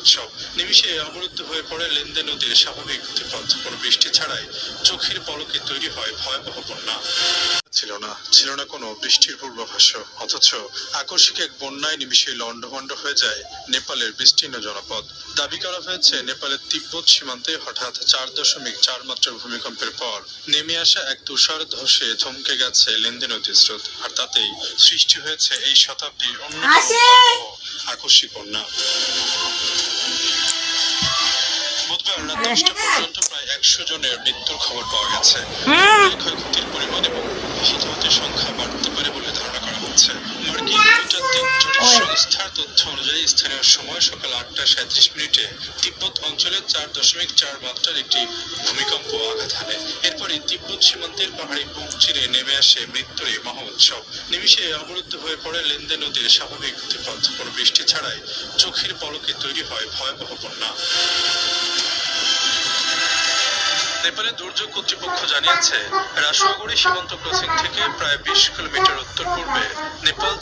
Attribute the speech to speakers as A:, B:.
A: উৎসব। নিমিষে অবরুদ্ধ হয়ে পড়ে লেন্দে নদীর স্বাভাবিক গতিপথ। কোনো বৃষ্টি ছাড়াই চোখের পলকে তৈরি হয় ভয়াবহ বন্যা। ছিল না কোনো বৃষ্টির পূর্বাভাসও, অথচ আকস্মিক এক বন্যায় নিমিষে লন্ডভন্ড হয়ে যায় নেপালের বিস্তীর্ণ জনপদ। দাবি করা হয়েছে নেপালের তিব্বত সীমান্তে হঠাৎ 4.4 মাত্রার ভূমিকম্পের পর নেমে আসা এক তুষার ধসে থমকে গেছে লেন্দে নদীর স্রোত, আর তাতেই সৃষ্টি হয়েছে এই শতাব্দীর অন্যতম আকস্মিক বন্যা। বুধবার রাত 10টা পর্যন্ত প্রায় 100 জনের মৃত্যুর খবর পাওয়া গেছে। ক্ষয়ক্ষতির পরিমাণ এবং হতাহতের সংখ্যা বাড়তে পারে বলে ধারণা করা হচ্ছে। মার্কিন ভূতাত্ত্বিক জরিপ সংস্থার তথ্য অনুযায়ী স্থানীয় সময় সকাল 8টা 37 মিনিটে তিব্বত অঞ্চলে 4.4 মাত্রার একটি ভূমিকম্প আঘাত হানে। এরপরই তিব্বত সীমান্তের পাহাড়ি বুক চিরে নেমে আসে মৃত্যুর এই মহা উৎসব। নিমিষে অবরুদ্ধ হয়ে পড়ে লেন্দে নদীর স্বাভাবিক গতিপথ। কোনো বৃষ্টি ছাড়াই চোখের পলকে তৈরি হয় ভয়াবহ বন্যা। নেপালের দুর্যোগ কর্তৃপক্ষ জানিয়েছে, রাসুয়াগুড়ি সীমান্ত ক্রসিং থেকে প্রায় 20 কিলোমিটার উত্তর পূর্বে নেপাল